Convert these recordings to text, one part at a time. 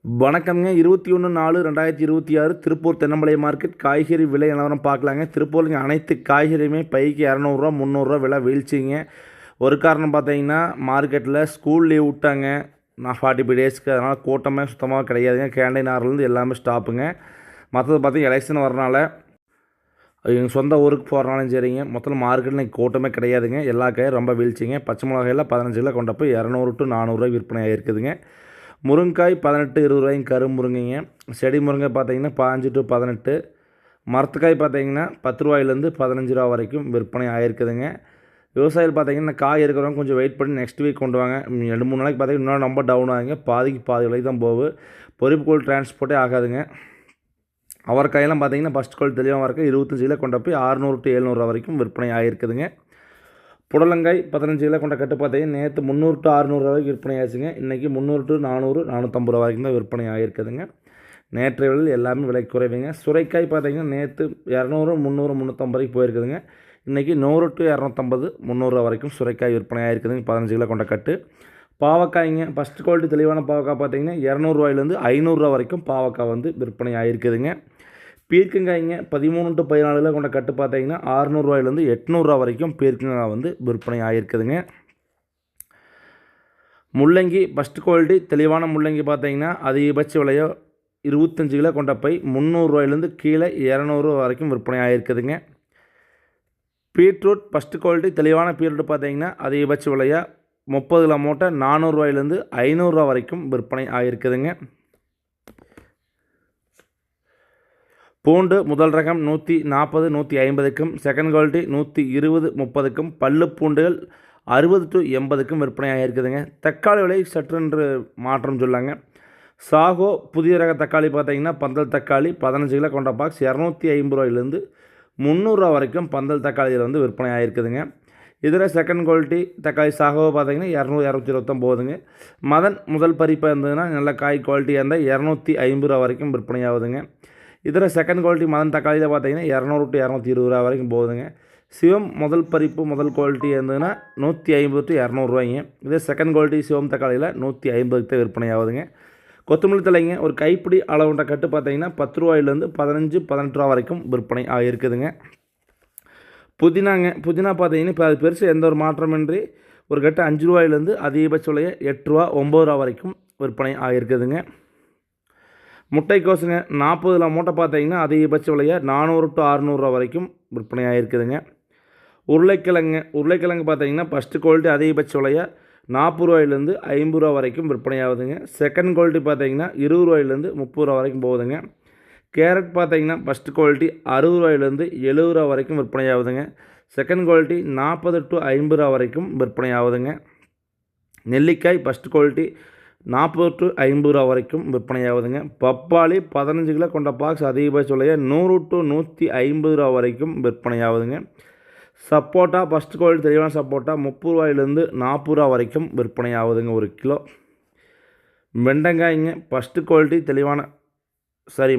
வணக்கம்ங்க. 21/4/2026 திருப்பூர் தென்னமலை மார்க்கெட் காய்கறி விலை நிலவரம் பார்க்கலாங்க. திருப்பூர்ல அனைத்து காய்கறியுமே பைக்கு ரூ. 200 ரூ. 300 விலை வீழ்ச்சிங்க. ஒரு காரணம் பார்த்தீங்கன்னா, மார்க்கெட்டில் ஸ்கூல் லீவ் விட்டாங்க 45 டேஸ்க்கு. அதனால் கூட்டமே சுத்தமாக கிடையாதுங்க. கேண்டீன் ஆறுலேருந்து எல்லாமே ஸ்டாப்புங்க. மற்றது பார்த்தீங்கன்னா எலெக்ஷன் வரனால எங்கள் சொந்த ஊருக்கு போகிறனாலும் சரிங்க, மொத்தம் மார்க்கெட்டில் இன்றைக்கி கூட்டமே கிடையாதுங்க. எல்லா காயும் ரொம்ப வீழ்ச்சிங்க. பச்சை மிளகாயில் 15 கிலோ கொண்ட போய் 200 to 400 விற்பனை ஆகிருக்குதுங்க. முருங்காய் 18 20 கருமுருங்கைங்க. செடி முருங்கை பார்த்தீங்கன்னா 15 to 18. மரத்துக்காய் பார்த்தீங்கன்னா 10 ரூபாயிலேருந்து 15 ரூபா வரைக்கும் விற்பனை ஆகிருக்குதுங்க. விவசாயிகள் பார்த்தீங்கன்னா காய் இருக்கிறவங்க கொஞ்சம் வெயிட் பண்ணி நெக்ஸ்ட் வீக் கொண்டு வாங்க. 2-3 நாளைக்கு பார்த்தீங்கன்னா இன்னும் ரொம்ப டவுன் ஆகுங்க. பாதிக்கு பாதி விலைக்கு தான் போகுது. பொறிப்புக்கோள் டிரான்ஸ்போர்ட்டே ஆகாதுங்க. அவரைக்காயெல்லாம் பார்த்தீங்கன்னா ஃபஸ்ட் குவாலிட்டி தெளிவாக இருக்க 25 கிலோ கொண்ட போய் 600 to 700 வரைக்கும் விற்பனை ஆகிருக்குதுங்க. புடலங்காய் 15 கிலோ கொண்ட கட்டு பார்த்தீங்கன்னா நேற்று 300 to 600 வரைக்கும் விற்பனை ஆச்சுங்க. இன்றைக்கி 300 to 400 450 ரூபா வரைக்கும் தான் விற்பனை ஆகிருக்குதுங்க. நேற்றைய விலையில் எல்லாமே விலை குறைவுங்க. சுரைக்காய் பார்த்தீங்கன்னா நேற்று 200 300 350 வரைக்கும் போயிருக்குதுங்க. இன்றைக்கி 100 to 250 300 ரூபா வரைக்கும் சுரைக்காய் விற்பனை ஆகிருக்குதுங்க. 15 கிலோ கொண்ட கட்டு. பாவக்காய்ங்க ஃபஸ்ட் குவாலிட்டி தெளிவான பாவக்காய் பார்த்தீங்கன்னா 200 ரூபாயிலேருந்து 500 ரூபா வரைக்கும் பாவக்காய் வந்து விற்பனை ஆகிருக்குதுங்க. பீர்க்கங்காய்ங்க 13 to 14 கிலோ கொண்ட கட்டு பார்த்தீங்கன்னா 600 ரூபாயிலேருந்து 800 ரூபா வரைக்கும் பீர்க்கங்காய் வந்து விற்பனை ஆகிருக்குதுங்க. முள்ளங்கி ஃபஸ்ட் குவாலிட்டி தெளிவான முள்ளங்கி பார்த்தீங்கன்னா அதிகபட்ச விலையோ 25 கிலோ கொண்ட பை 300 ரூபாயிலேருந்து கீழே 200 ரூபா வரைக்கும் விற்பனை ஆகிருக்குதுங்க. பீட்ரூட் ஃபஸ்ட் குவாலிட்டி தெளிவான பீட்ரூட் பார்த்தீங்கன்னா அதிகபட்ச விலையா 30 கிலோ மூட்டை 400 ரூபாயிலேருந்து 500 ரூபா வரைக்கும் விற்பனை ஆகிருக்குதுங்க. பூண்டு முதல் ரகம் 140 150க்கும், செகண்ட் குவாலிட்டி 120 30க்கும், பல்லு பூண்டுகள் 60 to 80க்கும் விற்பனை ஆகிருக்குதுங்க. தக்காளி விலை சற்றென்று மாற்றம் சொல்லாங்க. சாகோ புதிய ரக தக்காளி பார்த்தீங்கன்னா பந்தல் தக்காளி 15 கிலோ கொண்ட பாக்ஸ் 250 ரூபாயிலேருந்து 300 ரூபா வரைக்கும் பந்தல் தக்காளியில் வந்து விற்பனை ஆகிருக்குதுங்க. இதில் செகண்ட் குவாலிட்டி தக்காளி சாகோ பார்த்தீங்கன்னா 200 220 போகுதுங்க. மதன் முதல் பறிப்பாக இருந்ததுன்னா நல்ல காய் குவாலிட்டியாக இருந்தால் 250 ரூபா வரைக்கும் விற்பனை ஆகுதுங்க. இதில் செகண்ட் குவாலிட்டி மதன் தக்காளியில் பார்த்தீங்கன்னா 200 to 220 ரூபா வரைக்கும் போகுதுங்க. சிவம் முதல் பறிப்பு முதல் குவாலிட்டி இருந்ததுன்னா 150 to 200 ரூபாய்ங்க. இதே செகண்ட் குவாலிட்டி சிவம் தக்காளியில் 150க்கு விற்பனை ஆகுதுங்க. கொத்தமல்லி தலைங்க ஒரு கைப்பிடி அளவுன்ற கட்டு பார்த்தீங்கன்னா 10 ரூபாயிலேருந்து 15 18 ரூபா வரைக்கும் விற்பனை ஆகிருக்குதுங்க. புதினா பார்த்தீங்கன்னா இப்போ அது பெருசு எந்த ஒரு மாற்றமின்றி ஒரு கட்டு 5 ரூபாயிலேருந்து அதிகபட்ச விலையை 8 ரூபா 9 ரூபா வரைக்கும் விற்பனை ஆகிருக்குதுங்க. முட்டைக்கோசுங்க 40 கிலோ மூட்டை பார்த்தீங்கன்னா அதிகபட்ச விலையை 400 to 600 ரூபா வரைக்கும் விற்பனை ஆகிருக்குதுங்க. உருளைக்கிழங்கு பார்த்தீங்கன்னா ஃபஸ்ட்டு குவாலிட்டி அதிகபட்ச விலையை 40 ரூபாயிலேருந்து 50 ரூபா வரைக்கும் விற்பனை ஆகுதுங்க. செகண்ட் குவாலிட்டி பார்த்தீங்கன்னா 20 ரூபாயிலேருந்து 30 ரூபா வரைக்கும் போகுதுங்க. கேரட் பார்த்தீங்கன்னா ஃபஸ்ட்டு குவாலிட்டி 60 ரூபாயிலேருந்து 70 ரூபா வரைக்கும் விற்பனை ஆகுதுங்க. செகண்ட் குவாலிட்டி 40 to 50 ரூபா வரைக்கும் விற்பனை ஆகுதுங்க. நெல்லிக்காய் ஃபஸ்ட்டு குவாலிட்டி 40 to 50 ரூபா வரைக்கும் விற்பனை ஆகுதுங்க. பப்பாளி 15 கிலோ கொண்ட பாக்ஸ் அதிகபட்ச விலையை 100 to 150 ரூபா வரைக்கும் விற்பனை ஆகுதுங்க. சப்போட்டா ஃபஸ்ட் குவாலிட்டி தெளிவான சப்போட்டா 30 ரூபாயிலேருந்து 40 ரூபா வரைக்கும் விற்பனை ஆகுதுங்க ஒரு கிலோ. வெண்டைக்காய்ங்க ஃபஸ்ட்டு குவாலிட்டி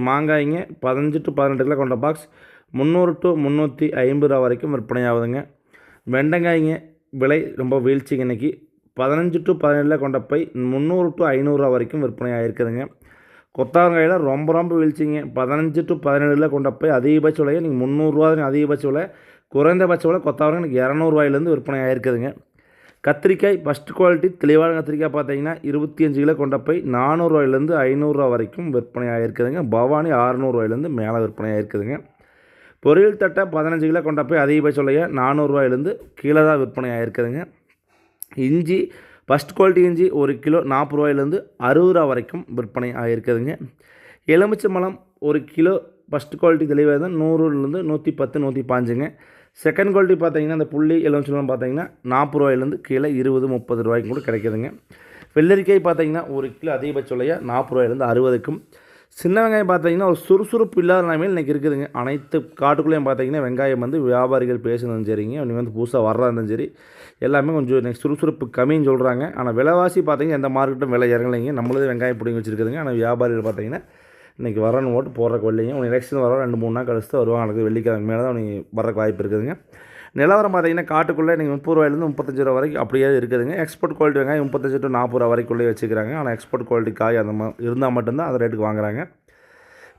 மாங்காய்ங்க 15 to 18 கிலோ கொண்ட பாக்ஸ் 300 to 350 ரூபா வரைக்கும் விற்பனை ஆகுதுங்க. வெண்டைக்காய்ங்க விலை ரொம்ப வீழ்ச்சிங்க. இன்றைக்கி 15 to 17 கொண்ட பை 300 to 500 ரூபா வரைக்கும் விற்பனை ஆகிருக்குதுங்க. கொத்தவரங்காயில் ரொம்ப வீழ்ச்சிங்க. 15 to 17 கொண்ட பை அதிகபட்ச விலையை நீங்கள் 300 ரூபா அதிகபட்ச விலை, குறைந்தபட்ச விலை கொத்தவரங்காய் எனக்கு 200 ரூபாயிலேருந்து விற்பனை ஆகிருக்குதுங்க. கத்திரிக்காய் ஃபஸ்ட் குவாலிட்டி தெளிவான கத்திரிக்காய் பார்த்தீங்கன்னா 25 கிலோ கொண்ட பை 400 ரூபாயிலேருந்து 500 ரூபா வரைக்கும் விற்பனை ஆகிருக்குதுங்க. பவானி 600 ரூபாயிலேருந்து மேலே விற்பனை ஆகிருக்குதுங்க. பொரியல் தட்டை 15 கிலோ கொண்ட பை அதிகபட்ச விலையை 400 ரூபாயிலேருந்து கீழே தான் விற்பனை ஆகிருக்குதுங்க. இஞ்சி ஃபஸ்ட் குவாலிட்டி இஞ்சி ஒரு கிலோ 40 ரூபாயிலேருந்து 60 ரூபா வரைக்கும் விற்பனை ஆகிருக்குதுங்க. எலுமிச்சம்பழம் ஒரு கிலோ ஃபஸ்ட் குவாலிட்டி தெளிவாக தான் 100லேருந்து 110 115ங்க. செகண்ட் குவாலிட்டி பார்த்தீங்கன்னா இந்த புள்ளி எலுமிச்சம்பழம் பார்த்தீங்கன்னா 40 ரூபாயிலேருந்து கீழே 20 30 ரூபாய்க்கும் கூட கிடைக்குதுங்க. வெள்ளரிக்காய் பார்த்தீங்கன்னா ஒரு கிலோ அதிகபட்ச விலையாக 40 ரூபாயிலேருந்து 60க்கும். சின்ன வெங்காயம் பார்த்தீங்கன்னா ஒரு சுறுசுறுப்பு இல்லாத நிலைமையில் இன்றைக்கி இருக்குதுங்க. அனைத்து காட்டுக்குள்ளேயும் பார்த்தீங்கன்னா வெங்காயம் வந்து வியாபாரிகள் பேசுனதும் சரிங்க, நீங்கள் வந்து புதுசாக வர்றதா இருந்தாலும் சரி எல்லாமே கொஞ்சம் இன்றைக்கி சுறுசுறுப்பு கம்மின்னு சொல்கிறாங்க. ஆனால் விலைவாசி பார்த்தீங்கன்னா எந்த மார்க்கெட்டும் விலை இறங்கலைங்க. நம்மளதே வெங்காயம் பிடிங்கி வச்சுருக்குதுங்க. ஆனால் வியாபாரிகள் பார்த்தீங்கன்னா இன்றைக்கி வரணும் ஓட்டு போடுறக்கு வரலைங்க. எலெக்ஷன் வர 2-3 நாள் கழிச்சு தான் வருவாங்க. வெள்ளிக்கிழமை மேலே தான் அவங்க வர்றக்கு வாய்ப்பு இருக்குதுங்க. நிலவரம் பார்த்தீங்கன்னா காட்டுக்குள்ளே நீங்கள் 30 ரூபாயிலேருந்து 35 ரூபா வரைக்கும் அப்படியே இருக்குதுங்க. எக்ஸ்போர்ட் குவாலிட்டி வெங்காயம் 35 to 40 ரூபா வரைக்குள்ளே வச்சுக்கிறாங்க. ஆனால் எக்ஸ்போர்ட் குவாலிட்டி காய் அந்த இருந்தால் மட்டும்தான் அந்த ரேட்டுக்கு வாங்குறாங்க.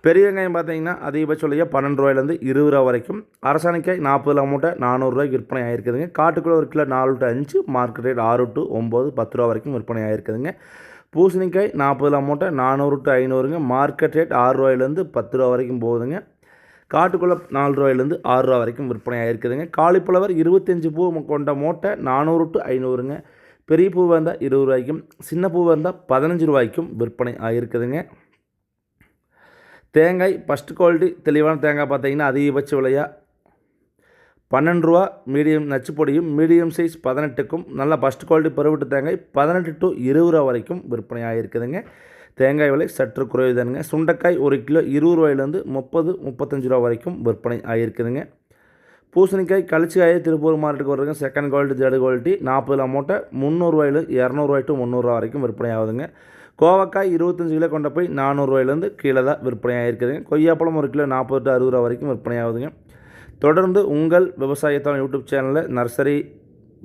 பெரிய வெங்காயம் பார்த்தீங்கன்னா அதிகபட்ச விலையை 12 ரூபாயிலேருந்து 20 ரூபா வரைக்கும். அரசாணிக்காய் 40 மூட்டை 400 ரூபாய்க்கு விற்பனை ஆகிருக்குதுங்க. காட்டுக்குள்ளே 1 kilo 4 to 5, market rate 6 to 9, 10 ரூபா வரைக்கும் விற்பனை ஆகிருக்குதுங்க. பூசணிக்காய் 40 மூட்டை 400 to 500ங்க. மார்க்கெட் ரேட் 6 ரூபாயிலேருந்து 10 ரூபா வரைக்கும் போகுதுங்க. காட்டுக்குள்ளே 4 ரூபாயிலேருந்து 6 ரூபா வரைக்கும் விற்பனை ஆகிருக்குதுங்க. காலிஃப்ளவர் 25 பூ கொண்ட மூட்டை 400 to 500ங்க. பெரிய பூ வந்தால் 20 ரூபாய்க்கும், சின்ன பூ வந்தால் 15 ரூபாய்க்கும் விற்பனை ஆகிருக்குதுங்க. தேங்காய் ஃபஸ்ட் குவாலிட்டி தெளிவான தேங்காய் பார்த்தீங்கன்னா அதிகபட்ச விலையாக 12 ரூபா, மீடியம் நச்சுப்பொடியும் மீடியம் சைஸ் 18க்கும், நல்ல ஃபஸ்ட் குவாலிட்டி பருவட்டு தேங்காய் 18 to 20 ரூபா வரைக்கும் விற்பனை ஆகிருக்குதுங்க. தேங்காய் விலை சற்று குறைவுதானுங்க. சுண்டைக்காய் 1 கிலோ 20 ரூபாயிலேருந்து 30, 35 ரூபா வரைக்கும் விற்பனை ஆகிருக்குதுங்க. பூசணிக்காய் கழிச்சிக்காயை திருப்பூர் மார்க்கெட்டுக்கு வருதுங்க. செகண்ட் குவாலிட்டி தேர்ட் குவாலிட்டி 40 மூட்டை 300 ரூபாயில 200 ரூபாய் to 300 ரூபா வரைக்கும் விற்பனை ஆகுதுங்க. கோவக்காய் 25 கிலோ கொண்ட போய் 400 ரூபாயிலேருந்து கீழே தான் விற்பனை ஆகிருக்குதுங்க. கொய்யாப்பழம் 1 கிலோ 40 to 60 ரூபா வரைக்கும் விற்பனை ஆகுதுங்க. தொடர்ந்து உங்கள் விவசாயத்தான் யூடியூப் சேனலில் நர்சரி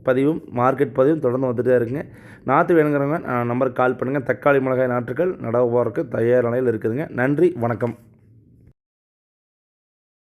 பதிவும் மார்க்கெட் பதிவும் தொடர்ந்து வந்துகிட்டே இருக்குங்க. நாற்று வேணுங்கிறவங்க நம்பருக்கு கால் பண்ணுங்கள். தக்காளி மிளகாய் நாற்றுகள் நடவு போகிறதுக்கு தயார் நிலையில் இருக்குதுங்க. நன்றி, வணக்கம்.